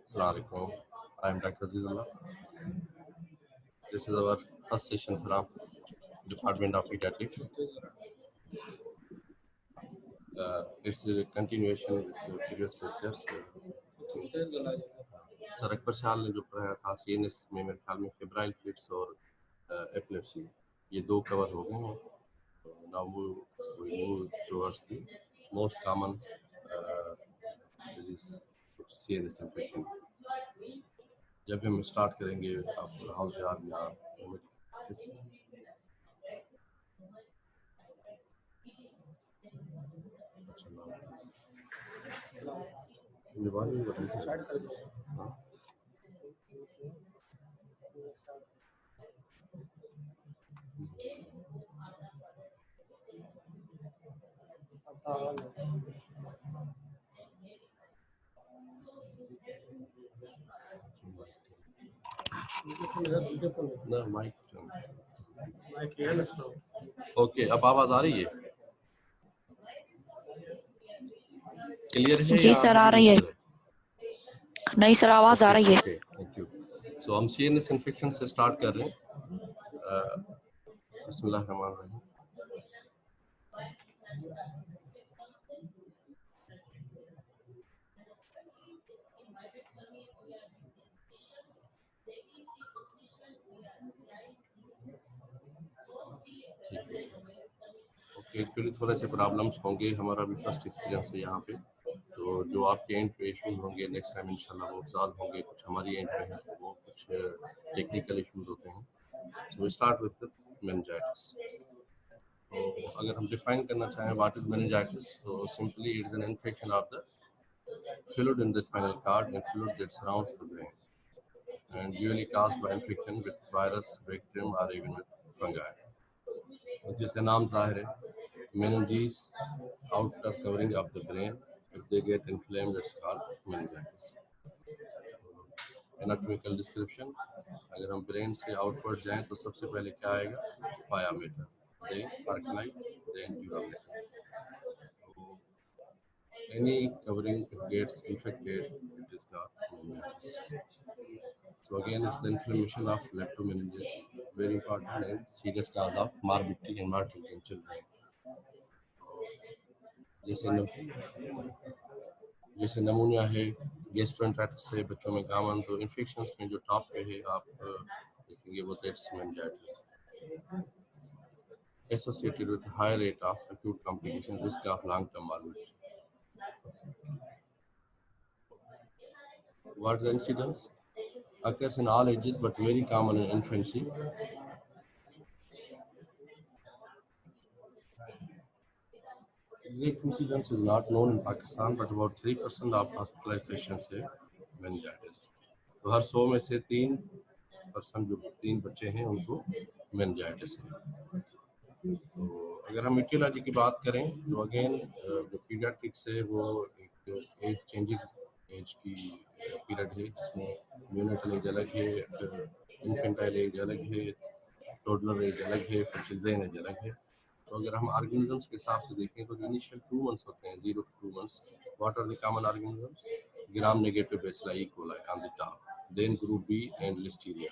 Assalamualaikum. I am Dr. Azizullah. This is our first session from Department of Pediatrics. It's a continuation with the previous lectures. Sir Akbar Shah ने जो पढ़ाया था CNS में मेरे ख्याल में फेब्राइल फिट्स और एपिलेप्सी ये दो कवर हो गए हैं. Now we move towards the most common disease, CNS infection. जब हम स्टार्ट करेंगे आप हाउस यार या ना माइक ओके. अब आवाज आ रही है क्लियर है? जी सर आ रही है. नहीं सर आवाज आ रही है. Thank you. सो हम सीएनएस इन्फेक्शन से स्टार्ट कर रहे हैं. बिस्मिल्लाहिर्रहमानिर्रहीम. ओके, एक्चुअली थोड़े से प्रॉब्लम्स होंगे. हमारा भी फर्स्ट एक्सपीरियंस है यहाँ पे, तो जो आपके एंड पे इशूज होंगे नेक्स्ट टाइम इंशाल्लाह वो सॉल्व होंगे. कुछ हमारी एंड पे हैं वो कुछ टेक्निकल इश्यूज होते हैं. So we start with meningitis. तो अगर हम डिफाइन करना चाहें व्हाट इज मेनिंजाइटिस, तो simply it is an infection of the fluid in the spinal cord and fluid that surrounds the brain, and usually caused by infection with virus, bacterium, or even with fungi. जिससे नाम जाहिर है, meninges, outer covering of the brain, if they get inflamed, it's called meningitis. Anatomical description, अगर हम brain से outward जाएं तो सबसे पहले क्या आएगा? Pia mater, then arcuate, then durameter. Any covering if gets infected, it is called meningitis. So again, it's the inflammation of leptomeninges, very important and serious cause of morbidity and mortality in children. जैसे नमूनिया है, gastroenteritis है बच्चों में common. तो infections में जो top पे है आप देखेंगे वो that's meningitis, associated with high rate of acute complications, risk of long-term morbidity. What's the incidence? Occurs in all ages but very common in infancy. Exact incidence is not known in Pakistan, but about 3% of hospitalized patients have meningitis. तो हर 100 में से 3% जो 3 बच्चे हैं उनको meningitis है. तो अगर हम etiology की बात करें तो अगेन जो पीडियाट्रिक्स है वो एक एज चेंजिंग एज की पीरियड है जिसमें न्यूनेटल एज अलग है, फिर इन्फेंटाइल एज अलग है, टोडलर एज अलग है, फिर चिल्ड्रेन एज अलग है. तो अगर हम ऑर्गेनिजम्स के हिसाब से देखें तो इनिशियल 2 मंथ्स होते हैं, 0 to 2 months. What are the common organisms? Gram negative bacilli E coli on the top, then group B and listeria.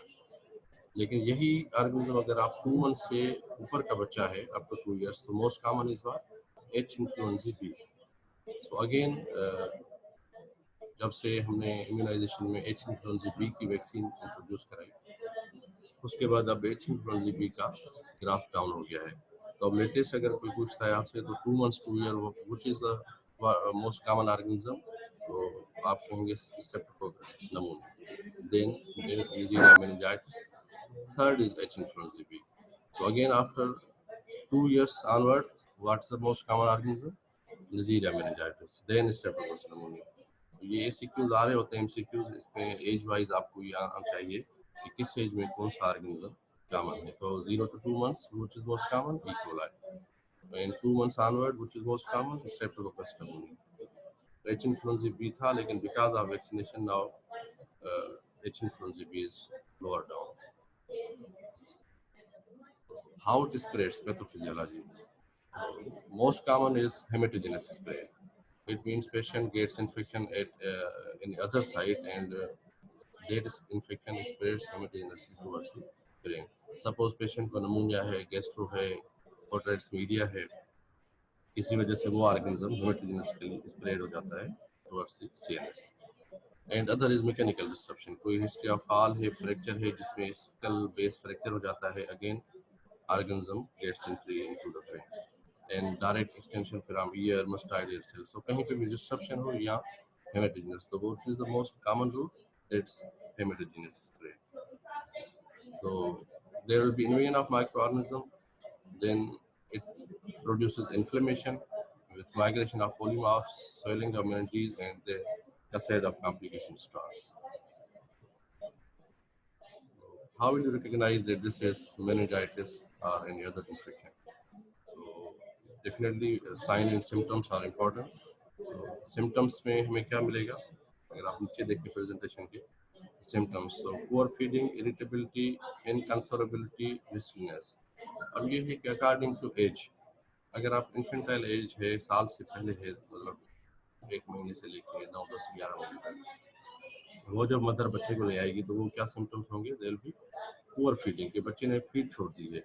लेकिन यही ऑर्गेनिज्म अगर आप 2 मंथ्स से ऊपर का बच्चा है अप टू 2 years, तो most common is what? H influenza B. So again जब से हमने इम्यूनाइजेशन में एच इन्फ्लुएंजा बी की वैक्सीन इंट्रोड्यूस कराई, उसके बाद अब एच इन्फ्लुएंजा बी का ग्राफ डाउन हो गया है. तो अब लेटेस्ट अगर कोई पूछता है आपसे तो 2 months to 2 year which is the most common organism, तो आप कहेंगे streptococcus pneumoniae, then Neisseria meningitis, third is H influenza B. So again after 2 years onward, what's the most common organism? Neisseria meningitis, then Streptococcus pneumoniae. ये MCQs आ रहे होते हैं. MCQs इसमें age wise आपको ये आना चाहिए कि किस एज में कौन सा ऑर्गेनिज्म कॉमन है. तो 0 to 2 months which is most common? E. coli. And 2 months onward which is most common? Streptococcus pneumoniae. H influenza B था, लेकिन because of vaccination now H influenza B is lower down. How it spreads? Pathophysiology. Most common is hematogenous spread. It means patient gets infection at in the other side, and that is infection spreads simultaneously towards the brain. Suppose patient को pneumonia है, gastro है, otitis media है, इसी वजह से वो organism हेमेटोजेनसली spread हो जाता है towards the CNS. And other is mechanical disruption. कोई हिस्ट्री ऑफ फॉल है, फ्रैक्चर है जिसमें स्कल बेस फ्रैक्चर हो जाता है, again organism gets entry into the brain. And direct extension from ear mastoid air cells. So कहीं पे भी डिस्ट्रप्शन हो या हेमेटोजेनस, तो what is the most common route? It's hematogenous spread. So there will be invasion of microorganism, then it produces inflammation with migration of polymorphs, swelling of meninges, and the cascade of complication starts. How will you recognize that this is meningitis or any other infection? So definitely sign and symptoms are important. So symptoms में हमें क्या मिलेगा? अगर आप नीचे देखें presentation के symptoms, so poor feeding, irritability, inconsolability, restlessness. अब ये है कि according to age, अगर आप infantile age है, साल से पहले है, मतलब 1 महीने से लेकर 9, 10, 11 महीने तक, वो जब मदर बच्चे को ले आएगी तो वो क्या सिम्टम्स होंगे? They will be poor feeding, के बच्चे ने फीड छोड़ दी है.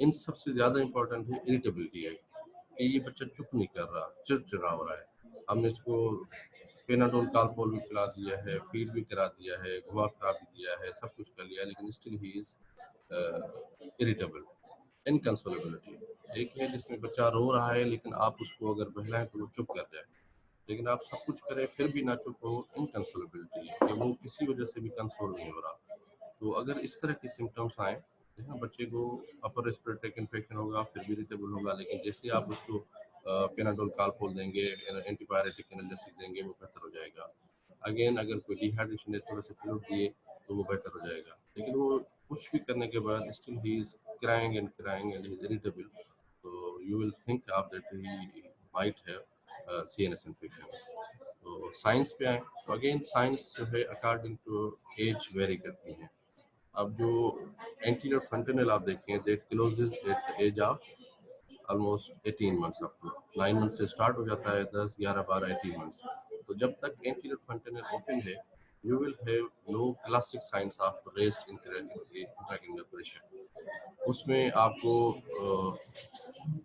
इन सबसे ज़्यादा इंपॉर्टेंट है इरिटेबिलिटी है कि ये बच्चा चुप नहीं कर रहा, चिड़चिड़ा हो रहा है. हमने इसको पेनाडोल कालपोल भी खिला दिया है, फीड भी करा दिया है, घुमा फिरा भी दिया है, सब कुछ कर लिया, लेकिन स्टिल ही इज इरिटेबल. इनकंसोलेबिलिटी एक है जिसमें बच्चा रो रहा है लेकिन आप उसको अगर बहलाएं तो वो चुप कर जाए, लेकिन आप सब कुछ करें फिर भी ना चुप हो. इनकंसोलेबिलिटी है कि वो किसी वजह से भी कंसोल नहीं हो रहा. तो अगर इस तरह के सिम्टम्स आए, जहाँ बच्चे को अपर रेस्पिरेटरी इन्फेक्शन होगा, फिर भी इरिटेबल होगा, लेकिन जैसे आप उसको पेनाडोल कालपोल देंगे, एंटीबायोटिक एनालिसिस देंगे, वो बेहतर हो जाएगा. अगेन अगर कोई डिहाइड्रेशन है, थोड़ा सा फ्लूइड दिए तो वो बेहतर हो जाएगा. लेकिन वो कुछ भी करने के बाद still he is crying and is irritable, तो you will think of that he might have CNS infection. तो साइंस पे आए तो अगेन साइंस जो है अकॉर्डिंग टू एज वेरी करती है. अब जो एंटीरियर फ्रंटनल आप देखें, that closes at the age of almost 18 months. Up to 9 month से स्टार्ट हो जाता है, 10, 11, 12, 18 मंथ्स. तो जब तक एंटीरियर फ्रंटनल ओपन है, you will have no classic signs of raised intracranial pressure. उसमें आपको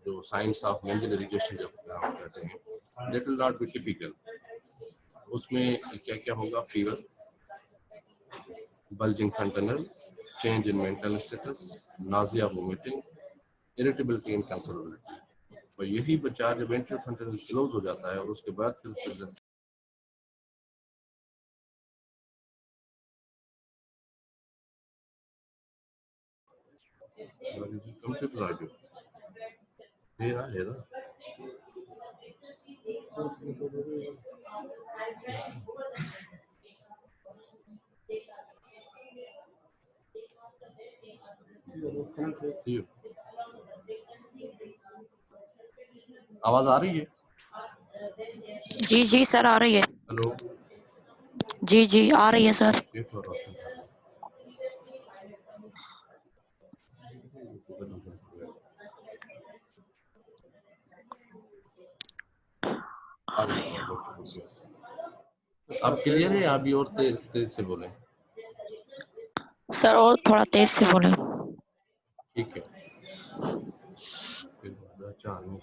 जो साइंस ऑफ मेंटल इरिटेशन जब हम कहते हैं, that will not be typical. उसमें क्या क्या होगा? Fever, bulging frontal, change in mental status, nausea, vomiting, irritability and consolability. तो यही बच्चा जब एंटीरियर फ्रंटल क्लोज हो जाता है और उसके बाद फिर प्रेजेंट कंप्यूटर आ गया हेरा हेरा आवाज आ रही है? जी जी सर आ रही है. हेलो जी जी आ रही है सर. आप क्लियर है? अभी और तेज तेज से बोले सर, और थोड़ा तेज से बोले. ठीक है. चार में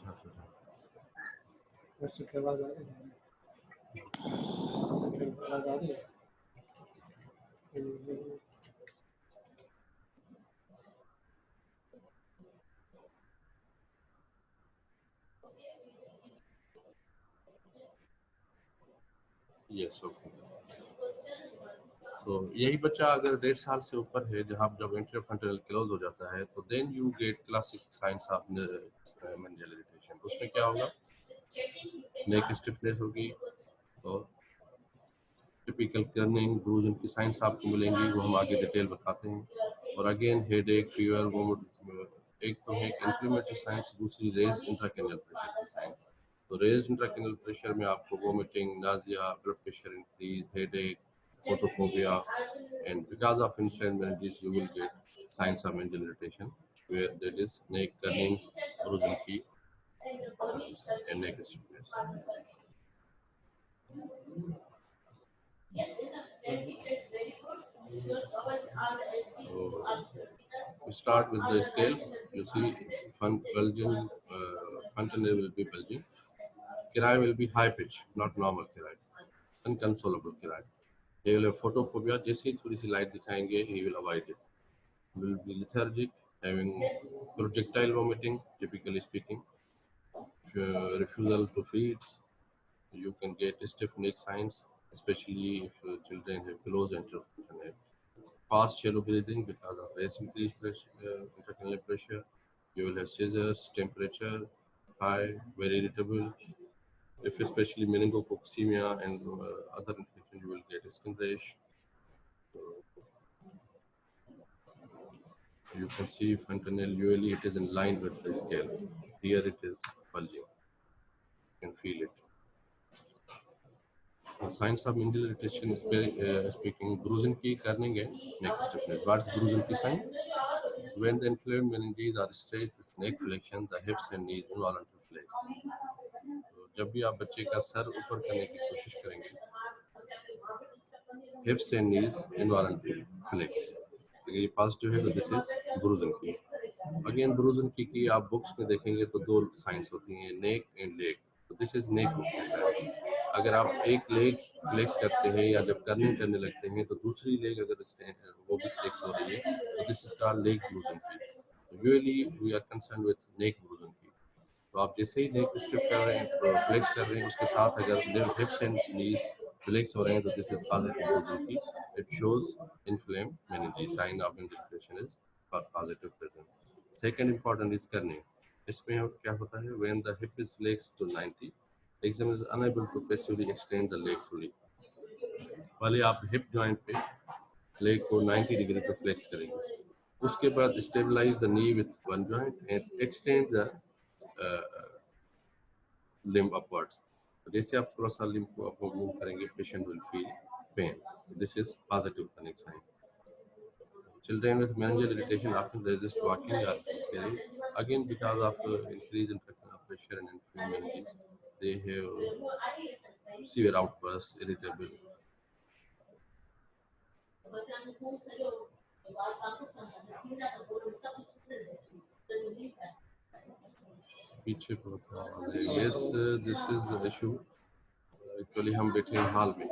यस ओके. तो यही बच्चा अगर 1.5 साल से ऊपर है, जहाँ जब एंटीरियर फ्रंटल क्लोज हो जाता है, तो then you get classic signs of meningeal irritation. उसमें क्या होगा? नेक स्टिफनेस होगी और टिपिकल कर्निंग ब्रूज, उनकी साइंस आपको मिलेंगी, वो हम आगे डिटेल बताते हैं. और अगेन हेड एक, फीवर, वो एक तो है इन्फ्लेमेटरी साइंस, दूसरी रेज इंट्राक्रैनियल प्रेशर की साइंस. तो रेज इंट्राक्रैनियल प्रेशर में आपको vomiting, Nazia, blood pressure increase, head एक, photophobia, and because of inflamed this you will get signs of mental irritation where that is neck curling, bruising feet, and neck stiffness. So we start with the scale. You see, bulging, fontanelle will be bulging. Kirai will be high pitch, not normal kirai. Unconsolable kirai. He will have photophobia. जैसे ही थोड़ी सी light दिखाएंगे, he will avoid it. Will be lethargic, having projectile vomiting, typically speaking. Refusal to feed. You can get stiff neck signs, especially if children have close intercranial. Fast shallow breathing because of race increased intracranial pressure. You will have seizures, temperature high, very irritable. If especially meningococcemia and other infection, you will get skin rash. You can see fontanelle, usually it is in line with the scale. Here it is bulging. You can feel it. Signs of mental irritation speaking bruising की करने गए neck stiffness. What's bruising की sign? When the inflamed meninges are straight with neck flexion, the hips and knees involuntary flex. तो जब भी आप बच्चे का सर ऊपर करने की कोशिश करेंगे, hips and knees involuntary flex. अगर ये पॉजिटिव है तो दिस इज ब्रूजन की. अगेन ब्रूजन की आप बुक्स में देखेंगे तो दो साइंस होती हैं, नेक एंड लेग. तो दिस इज नेक मूवमेंट है. अगर आप एक लेग फ्लेक्स करते हैं या जब कर्निंग करने लगते हैं तो दूसरी लेग अगर वो भी फ्लेक्स हो रही है तो this is called leg Brudzinski. Usually we are concern with neck Brudzinski. तो आप जैसे ही नेक स्ट्रिप कर रहे हैं तो फ्लेक्स कर रहे हैं, उसके साथ अगर हिप्स एंड नीज फ्लेक्स हो रहे हैं तो दिस इज पॉजिटिव ब्रूजन की. It shows inflamed meninges. Sign of infiltration is positive present. Second important is करने. इसमें क्या होता है? When the hip is flexed to 90, examiner is unable to passively extend the leg fully. पहले आप hip joint पे leg को 90 degree पे flex करेंगे. उसके बाद stabilize the knee with one joint and extend the limb upwards. जैसे आप थोड़ा सा limb को आप मूव करेंगे, patient will feel pain. This is positive connect sign. Children with meningeal irritation often resist walking or carrying. Again, because of increase in pressure and inflamed meninges, they have severe outbursts, irritable. Yes, this is the issue. Actually, हम बैठे हैं hall में.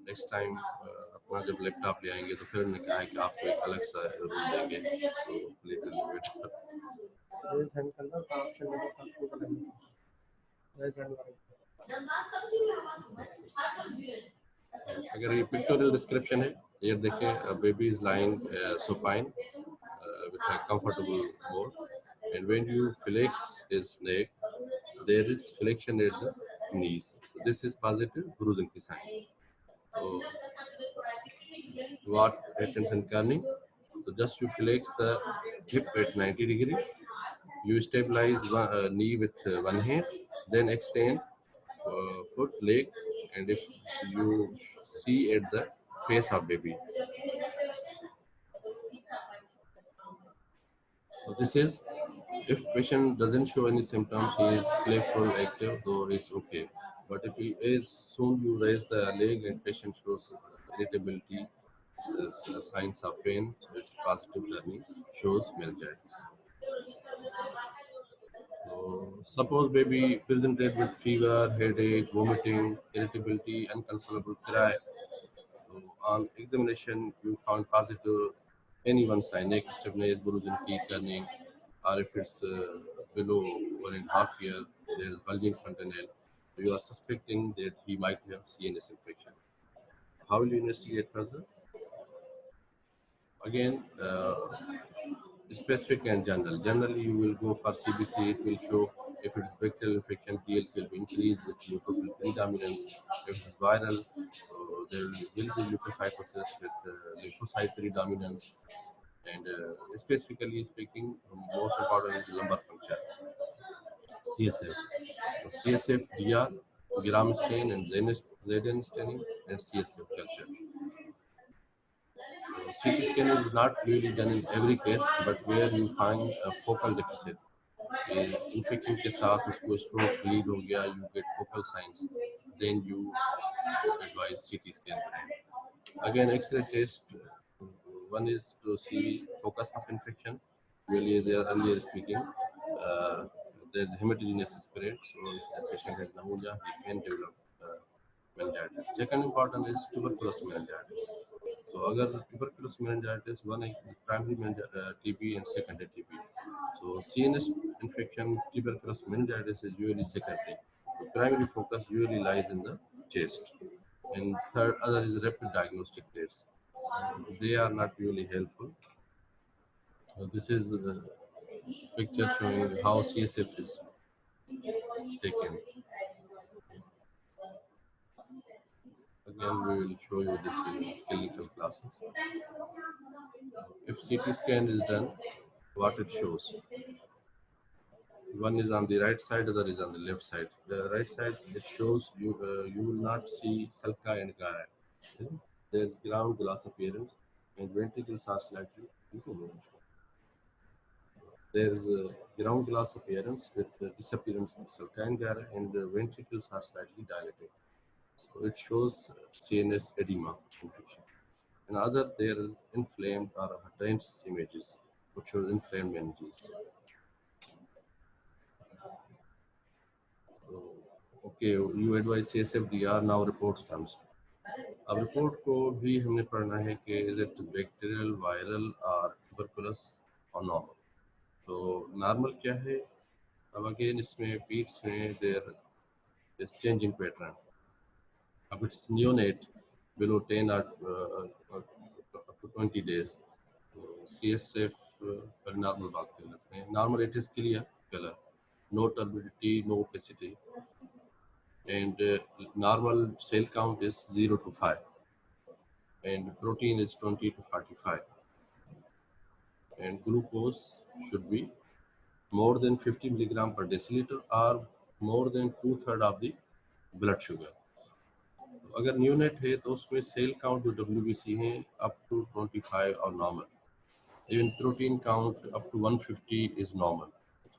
Next time अपना जब laptop ले आएंगे तो फिर उन्होंने कहा है कि आपको एक अलग सा रूम देंगे. तो लिटिल बिट रेज हैंड करना का ऑप्शन है तो आपको करेंगे रेज हैंड अगर ये पिक्टोरियल डिस्क्रिप्शन है. ये देखें, baby is lying supine with a comfortable mode, and when you flex his neck, there is flexion at the knees. So this is positive bruising sign. So what happens in kerning? So just you flex the hip at 90 degree. You stabilize one, knee with one hand, then extend foot, leg, and if you see at the face of baby. So this is, if patient doesn't show any symptoms, he is playful, active, though it's okay. But if he is, soon you raise the leg and patient shows irritability, signs of pain, so it's positive learning, shows meningitis. So suppose baby presented with fever, headache, vomiting, irritability, uncontrollable cry. So on examination, you found positive any one sign, neck stiffness, bruising, key turning, or if it's below 1.5 years, there is bulging fontanelle. You are suspecting that he might have CNS infection. How will you investigate further? Again, specific and general. Generally, you will go for CBC. It will show if it's bacterial infection, TLC will be increased with neutrophil predominance. If it's viral, so there will be leukocytosis with lymphocyte predominance. And specifically speaking, most important is lumbar puncture. CSF. So CSF, DR, gram stain and ZN staining and CSF culture. CT scan is not really done in every case, but where you find a focal deficit. Infection के साथ उसको stroke, bleed हो गया, you get focal signs, then you advise CT scan. Again, X-ray test one is to see focus of infection. Really, as earlier speaking, there is heterogeneous spread. So if the patient has pneumonia, he can develop meningitis. Second important is tuberculosis meningitis. So agar tuberculosis meningitis, one is primary TB and secondary TB. So CNS infection, tuberculosis meningitis is usually secondary. The primary focus usually lies in the chest. And third, other is rapid diagnostic tests. They are not really helpful. This is a picture showing how CSF is taken. Again, we will show you this in clinical classes. If CT scan is done, what it shows. One is on the right side, other is on the left side. The right side, it shows you will not see sulci and gara. There's ground glass appearance and ventricles are slightly incoherent. There's a ground glass appearance with disappearance of sulci and gara, and the ventricles are slightly dilated. So it shows CNS edema infection. Another, there are inflamed or dense images, which shows inflamed meninges. So, okay, you advise CSFDR, now reports comes. अब report को भी हमने पढ़ना है कि is it bacterial, viral और tuberculous और normal. तो नॉर्मल क्या है? अब अगेन इसमें पीक्स में देयर इज चेंजिंग पैटर्न. अब it's neonate below 10 or up to 20 days. CSF पर नॉर्मल बात कर लेते हैं. Normal it is clear colour, no turbidity, no opacity, and normal cell count is 0 to 5, and protein is 20 to 45, and glucose should be more than 50 milligram per deciliter or more than 2/3 of the blood sugar. अगर neonate है तो उसमें cell count जो WBC है up to 25 और normal. Even protein count up to 150 is normal.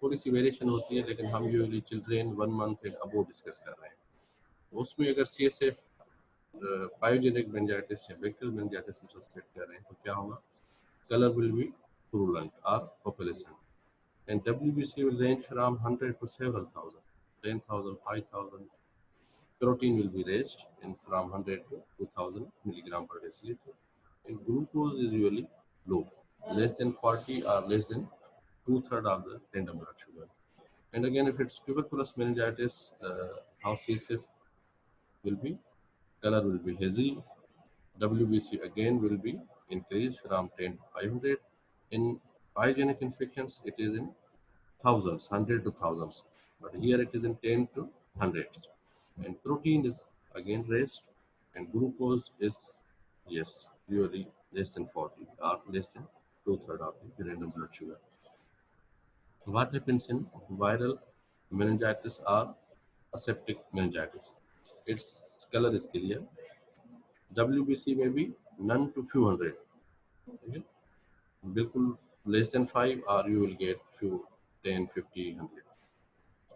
थोड़ी सी variation होती है, लेकिन हम usually children 1 month and above discuss कर रहे हैं. उसमें अगर CSF पायोजेनिक मेनिंजाइटिस या बैक्टीरियल मेनिंजाइटिस हम सस्पेक्ट कर रहे हैं तो क्या होगा? कलर विल बी प्रूलेंट और population, and WBC will range from 100 to several thousand, 10,000, 5,000. Protein will be raised in from 100 to 2,000 milligram per deciliter, and glucose is usually low, less than 40 or less than 2/3 of the tender blood sugar. And again, if it's tuberculous meningitis, how CSF will be, color will be hazy. WBC again will be increased from 10 to 500. In pyogenic infections, it is in thousands, 100 to thousands, but here it is in 10 to hundreds. And protein is again raised, and glucose is, yes, usually less than 40 or less than 2/3 of the random blood sugar. What happens in viral meningitis or aseptic meningitis? Its color is clear. WBC may be none to few hundred. Okay? बिल्कुल less than 5, or you will get few 10, 50, 100.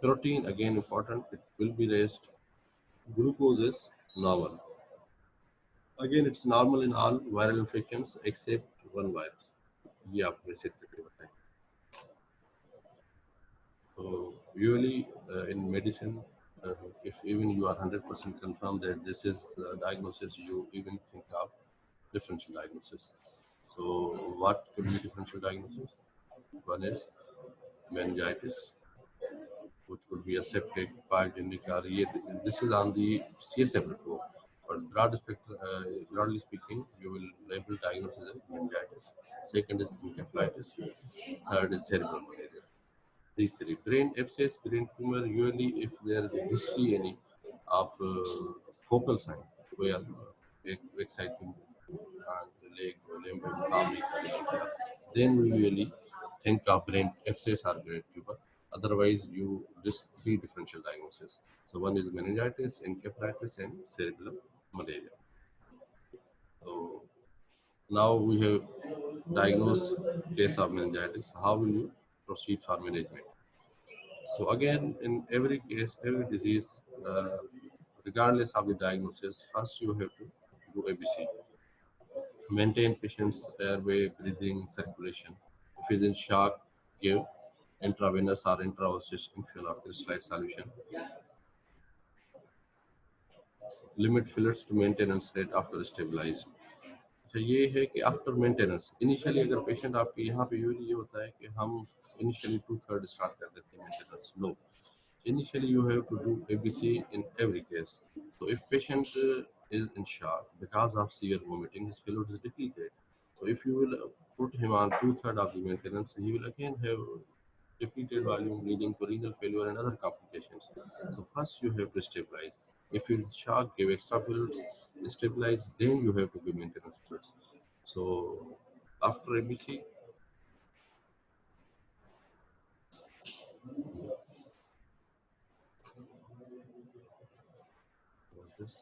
Protein again important, it will be raised. Glucose is normal. Again, it's normal in all viral infections except one virus. ये आपको set करके बताएं. So usually in medicine, if even you are 100% confirmed that this is the diagnosis, you even think of differential diagnosis. So what could be differential diagnosis? One is meningitis, which could be aseptic, pyogenic, or this is on the CSF report. But broadly speaking, you will label diagnosis as meningitis. Second is encephalitis. Third is cerebral malaria. These three. Brain abscess, brain tumor, usually if there is a history any of focal sign where exciting leg or limb calmly, then we usually think of brain abscess or brain tumor. Otherwise, you list three differential diagnoses. So one is meningitis, encephalitis, and cerebral malaria. So now we have diagnosed case of meningitis. How will you proceed for management? So again, in every case, every disease, regardless of the diagnosis, first you have to do ABC. Maintain patient's airway, breathing, circulation. If he's in shock, give intravenous or intraosseous infusion of crystallite solution. Limit fluids to maintenance rate after stabilized. अच्छा ये है कि after maintenance initially अगर patient आपके यहाँ पे usually ये होता है कि हम इनिशियली 2/3 स्टार्ट कर देते हैं maintenance no initially you have to do ABC in every case. So if patient is in shock because of severe vomiting, his fluid is depleted. So if you will put him on 2/3 of the maintenance, he will again have depleted volume leading to renal failure and other complications. So first you have to stabilize. If he is shocked, give extra fluids, stabilize, then you have to give maintenance fluids. So after ABC, what's this?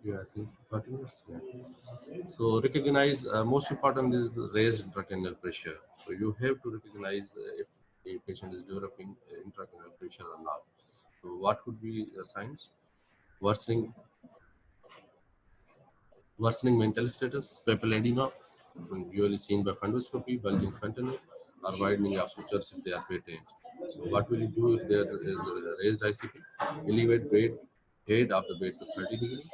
Yeah, I think 30 minutes. Yeah. So recognize most important is the raised intracranial pressure. So you have to recognize if a patient is developing intracranial pressure or not. So what could be the signs? Worsening, worsening mental status, papilledema, usually seen by fundoscopy, bulging fentanyl, or widening of sutures if they are patent. So what will you do if there is a raised ICP? Elevate bed, head of the bed to 30 degrees.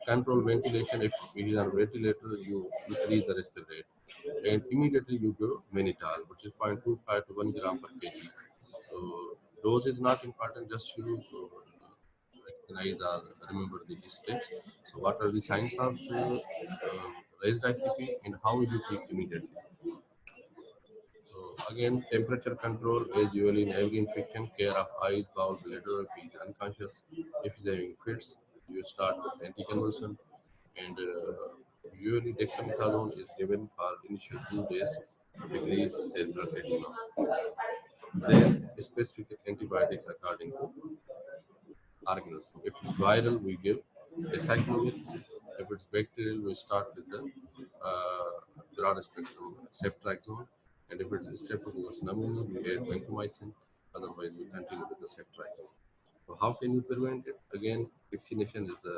Control ventilation. If it is on ventilator, you increase the respiratory rate. And immediately you go mannitol, which is 0.25 to 1 gram per kg. So dose is not important, just you recognize or remember the steps. So what are the signs of raised ICP and how will you treat immediately? So again, temperature control is usually in every infection, care of eyes, bowel, bladder, if he is unconscious. If he is having fits, you start with anticonvulsant and usually dexamethasone is given for initial 2 days to decrease cerebral edema. Then specific antibiotics according to organism. If it's viral, we give acyclovir. If it's bacterial, we start with the broad spectrum ceftriaxone. And if it's streptococcus pneumoniae, we add vancomycin. Otherwise, we continue with the ceftriaxone. So how can you prevent it? Again, vaccination is the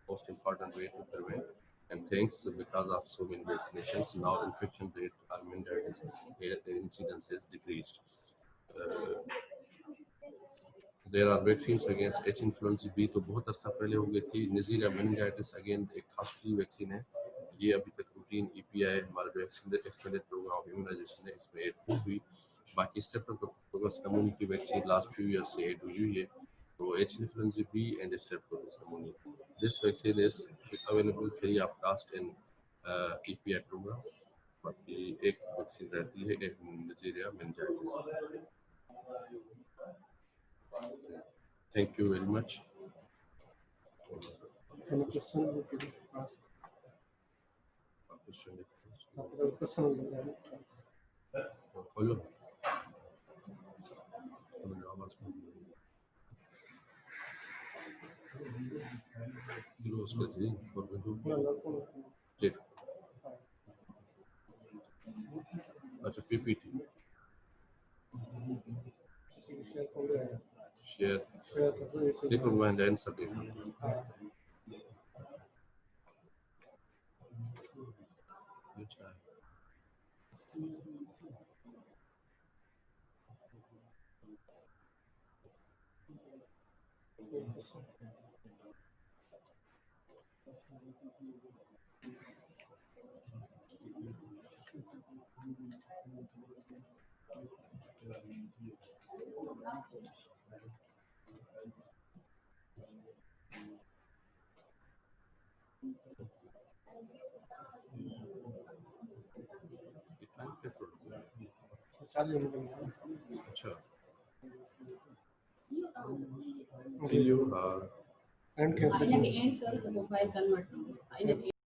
most important way to prevent. And thanks because of so many vaccinations, now infection rate or meningitis incidence is decreased. There are vaccines against H influenza B तो बहुत अर्सा पहले हो गई थी Neisseria meningitis again एक costly vaccine है ये अभी तक रूटीन ईपीआई हमारे vaccine extended program of immunization है इसमें ऐड हुई बाकी स्ट्रेप्टोकोकस नमूनी की वैक्सीन लास्ट फ्यू ईयर से ऐड हुई है तो H influenza B and streptococcus pneumoniae this vaccine is available free of cost in EPI program बाकी एक वैक्सीन रहती है एक Nazira meningitis Thank you very much. Any question you could ask? Question will be asked. Hello. अच्छा PPT share देखो मैं जाइन सब देखा अच्छा see you and cancel.